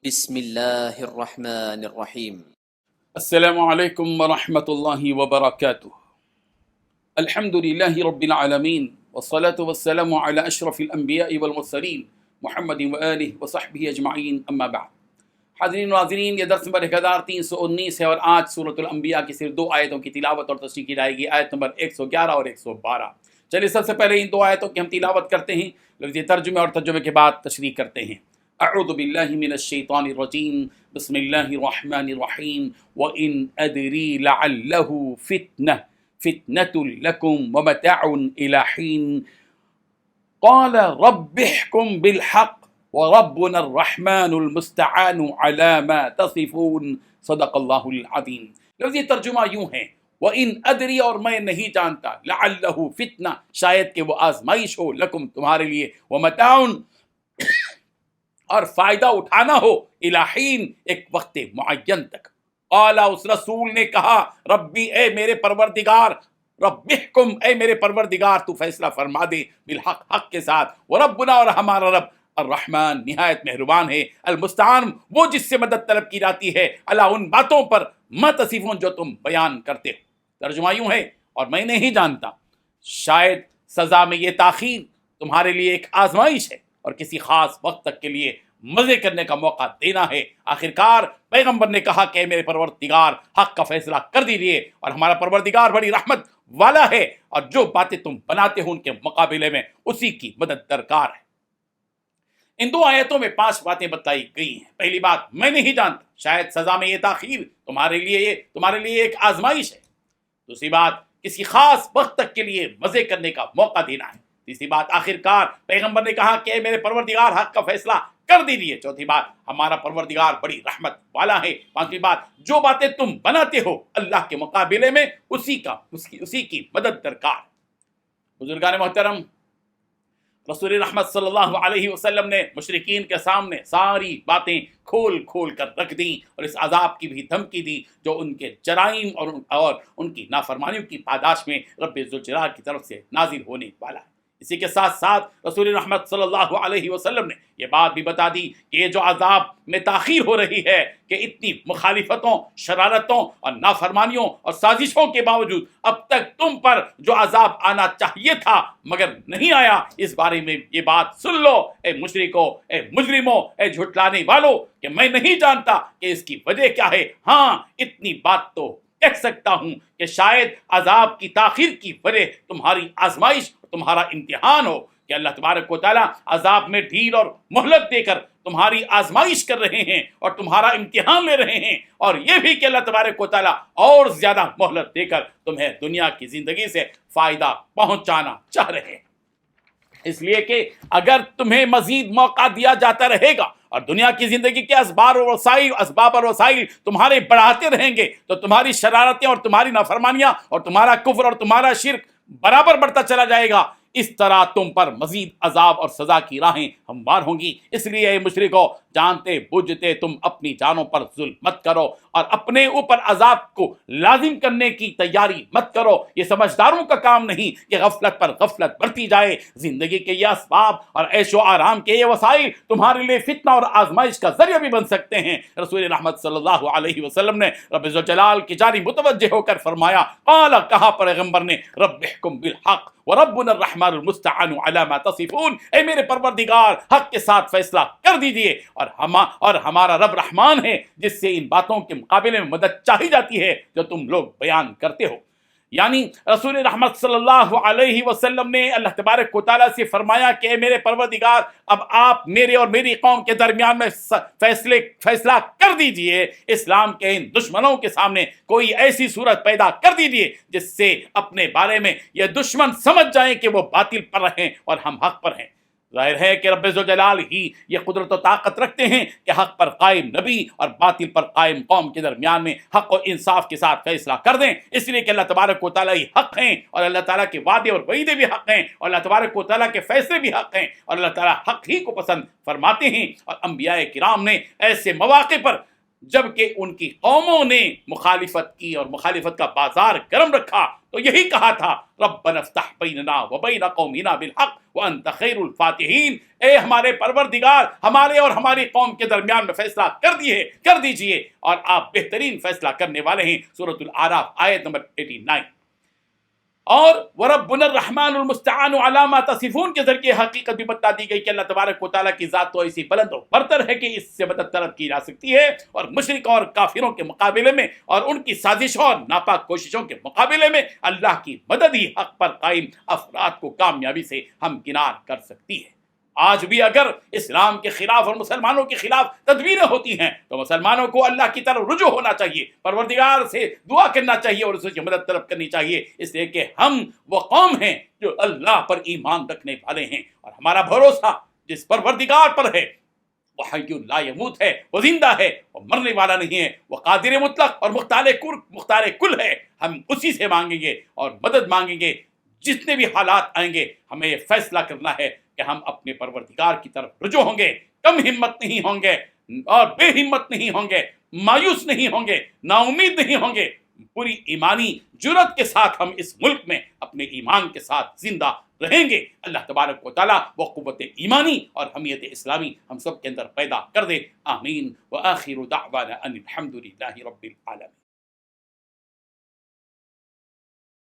بسم الله الرحمن الرحيم. السلام عليكم ورحمة الله وبركاته. الحمد لله رب العالمين والصلاة والسلام على أشرف الأنبياء والمرسلين محمد وآله وصحبه أجمعين أما بعد. حاضرین و ناظرین، یہ درس نمبر 1319 ہے اور آج سورۃ الانبیاء کی صرف 2 آیتوں کی تلاوت اور تشریح کی جائے گی، آیت نمبر 111 اور 112۔ چلیے سب سے پہلے ان 2 آیتوں کی ہم تلاوت کرتے ہیں، لفظی ترجمے اور ترجمے کے بعد تشریح کرتے ہیں۔ اعوذ باللہ من الشیطان الرجیم، بسم اللہ الرحمن الرحیم۔ وَإِنْ أَدْرِي لَعَلَّهُ فِتْنَةٌ لَكُمْ وَمَتَاعٌ إِلَى حِينٍ قَالَ رَبِّ احْكُمْ بِالْحَقِّ وَرَبُّنَا الرَّحْمَنُ الْمُسْتَعَانُ عَلَى مَا تَصِفُونَ۔ صدق اللہ العظیم۔ لفظی ترجمہ یوں ہے، وَإِنْ أَدْرِي، اور میں نہیں جانتا، لَعَلَّهُ فِتْنَةٌ، شاید کہ وہ آزمائش ہو، لکم تمہارے لیے، وَمَتَاعٌ، اور فائدہ اٹھانا ہو، الی حین، ایک وقت معین تک۔ قال، اس رسول نے کہا، ربی، اے میرے پروردگار، رب احکم، اے میرے پروردگار تو فیصلہ فرما دے، بالحق، حق کے ساتھ، وربنا، اور ہمارا رب، الرحمن، نہایت مہربان ہے، المستعان، وہ جس سے مدد طلب کی جاتی ہے، اللہ، ان باتوں پر، ما تصفون، جو تم بیان کرتے ہو۔ ترجمہ یوں ہے، اور میں نہیں جانتا، شاید سزا میں یہ تاخیر تمہارے لیے ایک آزمائش ہے اور کسی خاص وقت تک کے لیے مزے کرنے کا موقع دینا ہے۔ آخرکار پیغمبر نے کہا کہ اے میرے پروردگار، حق کا فیصلہ کر دیجیے، اور ہمارا پروردگار بڑی رحمت والا ہے، اور جو باتیں تم بناتے ہو ان کے مقابلے میں اسی کی مدد درکار ہے۔ ان 2 آیتوں میں 5 باتیں بتائی گئی ہیں۔ پہلی بات، میں نہیں جانتا، شاید سزا میں یہ تاخیر تمہارے لیے ایک آزمائش ہے۔ دوسری بات، کسی خاص وقت تک کے لیے مزے کرنے کا موقع دینا ہے۔ تیسری بات، آخرکار پیغمبر نے کہا کہ اے میرے پروردگار، حق کا فیصلہ کر دیجیے۔ چوتھی بات، ہمارا پروردگار بڑی رحمت والا ہے۔ پانچویں بات، جو باتیں تم بناتے ہو اللہ کے مقابلے میں اسی کی مدد درکار۔ بزرگان محترم، رسول رحمت صلی اللہ علیہ وسلم نے مشرکین کے سامنے ساری باتیں کھول کھول کر رکھ دیں، اور اس عذاب کی بھی دھمکی دی جو ان کے جرائم اور ان کی نافرمانیوں کی پاداش میں رب ذوالجلال کی طرف سے نازل ہونے والا ہے۔ اسی کے ساتھ ساتھ رسول رحمت صلی اللہ علیہ وسلم نے یہ بات بھی بتا دی کہ یہ جو عذاب میں تاخیر ہو رہی ہے، کہ اتنی مخالفتوں، شرارتوں اور نافرمانیوں اور سازشوں کے باوجود اب تک تم پر جو عذاب آنا چاہیے تھا مگر نہیں آیا، اس بارے میں یہ بات سن لو اے مشرکو، اے مجرموں، اے جھٹلانے والو، کہ میں نہیں جانتا کہ اس کی وجہ کیا ہے۔ ہاں، اتنی بات تو کہہ سکتا ہوں کہ شاید عذاب کی تاخیر کی وجہ تمہاری آزمائش، تمہارا امتحان ہو، کہ اللہ تبارک و تعالیٰ عذاب میں ڈھیل اور مہلت دے کر تمہاری آزمائش کر رہے ہیں اور تمہارا امتحان لے رہے ہیں، اور یہ بھی کہ اللہ تبارک و تعالیٰ اور زیادہ مہلت دے کر تمہیں دنیا کی زندگی سے فائدہ پہنچانا چاہ رہے ہیں۔ اس لیے کہ اگر تمہیں مزید موقع دیا جاتا رہے گا اور دنیا کی زندگی کے اسباب اور وسائل تمہارے بڑھاتے رہیں گے، تو تمہاری شرارتیں اور تمہاری نافرمانیاں اور تمہارا کفر اور تمہارا شرک برابر بڑھتا چلا جائے گا۔ اس طرح تم پر مزید عذاب اور سزا کی راہیں ہموار ہوں گی۔ اس لیے اے مشرکو، جانتے بوجھتے تم اپنی جانوں پر ظلم مت کرو اور اپنے اوپر عذاب کو لازم کرنے کی تیاری مت کرو۔ یہ سمجھداروں کا کام نہیں کہ غفلت پر غفلت بڑھتی جائے۔ زندگی کے یہ اسباب اور عیش و آرام کے یہ وسائل تمہارے لیے فتنہ اور آزمائش کا ذریعہ بھی بن سکتے ہیں۔ رسول رحمت صلی اللہ علیہ وسلم نے رب ذوالجلال کی جانب متوجہ ہو کر فرمایا، قال، کہا پیغمبر نے، رب احکم بالحق وربنا الرحمن المستعان علی ما تصفون، اے میرے پروردگار، حق کے ساتھ فیصلہ کر دیجئے، اور ہمارا رب رحمان ہے جس سے ان باتوں کے مقابلے میں مدد چاہی جاتی ہے جو تم لوگ بیان کرتے ہو۔ یعنی رسول رحمت صلی اللہ علیہ وسلم نے اللہ تبارک و تعالیٰ سے فرمایا کہ اے میرے پروردگار، اب آپ میرے اور میری قوم کے درمیان میں فیصلہ کر دیجئے۔ اسلام کے ان دشمنوں کے سامنے کوئی ایسی صورت پیدا کر دیجئے جس سے اپنے بارے میں یہ دشمن سمجھ جائیں کہ وہ باطل پر ہیں اور ہم حق پر ہیں۔ ظاہر ہے کہ رب ذوالجلال ہی یہ قدرت و طاقت رکھتے ہیں کہ حق پر قائم نبی اور باطل پر قائم قوم کے درمیان میں حق و انصاف کے ساتھ فیصلہ کر دیں، اس لیے کہ اللہ تبارک و تعالیٰ ہی حق ہیں، اور اللہ تعالیٰ کے وعدے اور وعیدے بھی حق ہیں، اور اللہ تبارک و تعالیٰ کے فیصلے بھی حق ہیں، اور اللہ تعالیٰ حق ہی کو پسند فرماتے ہیں۔ اور انبیاء کرام نے ایسے مواقع پر جبکہ ان کی قوموں نے مخالفت کی اور مخالفت کا بازار گرم رکھا تو یہی کہا تھا ربنا افتح بیننا وبین قومنا بالحق وانت خیر الفاتحین، اے ہمارے پروردگار، ہمارے اور ہماری قوم کے درمیان میں فیصلہ کر دیجئے اور آپ بہترین فیصلہ کرنے والے ہیں۔ سورۃ الاعراف آیت نمبر 89۔ اور وَرَبُّنَا الرَّحْمَنُ الْمُسْتَعَانُ عَلَىٰ مَا تَصِفُونَ کے ذریعے حقیقت بھی بتا دی گئی کہ اللہ تبارک و تعالیٰ کی ذات تو ایسی بلند و برتر ہے کہ اس سے مدد طلب کی جا سکتی ہے، اور مشرکوں اور کافروں کے مقابلے میں اور ان کی سازشوں اور ناپاک کوششوں کے مقابلے میں اللہ کی مدد ہی حق پر قائم افراد کو کامیابی سے ہمکنار کر سکتی ہے۔ آج بھی اگر اسلام کے خلاف اور مسلمانوں کے خلاف تدبیریں ہوتی ہیں تو مسلمانوں کو اللہ کی طرف رجوع ہونا چاہیے، پروردگار سے دعا کرنا چاہیے اور اس کی مدد طلب کرنی چاہیے، اس لیے کہ ہم وہ قوم ہیں جو اللہ پر ایمان رکھنے والے ہیں، اور ہمارا بھروسہ جس پروردگار پر ہے وہ حی لا یموت ہے، وہ زندہ ہے، وہ مرنے والا نہیں ہے، وہ قادر مطلق اور مختار کل ہے۔ ہم اسی سے مانگیں گے اور مدد مانگیں گے۔ جتنے بھی حالات آئیں گے ہمیں یہ فیصلہ کرنا ہے کہ ہم اپنے پروردگار کی طرف رجوع ہوں گے، کم ہمت نہیں ہوں گے اور بے ہمت نہیں ہوں گے، مایوس نہیں ہوں گے، نا امید نہیں ہوں گے، پوری ایمانی جرأت کے ساتھ ہم اس ملک میں اپنے ایمان کے ساتھ زندہ رہیں گے۔ اللہ تبارک و تعالیٰ وہ قوت ایمانی اور حمیت اسلامی ہم سب کے اندر پیدا کر دے، آمین۔ وآخر دعوانا ان الحمد للہ رب العالمین۔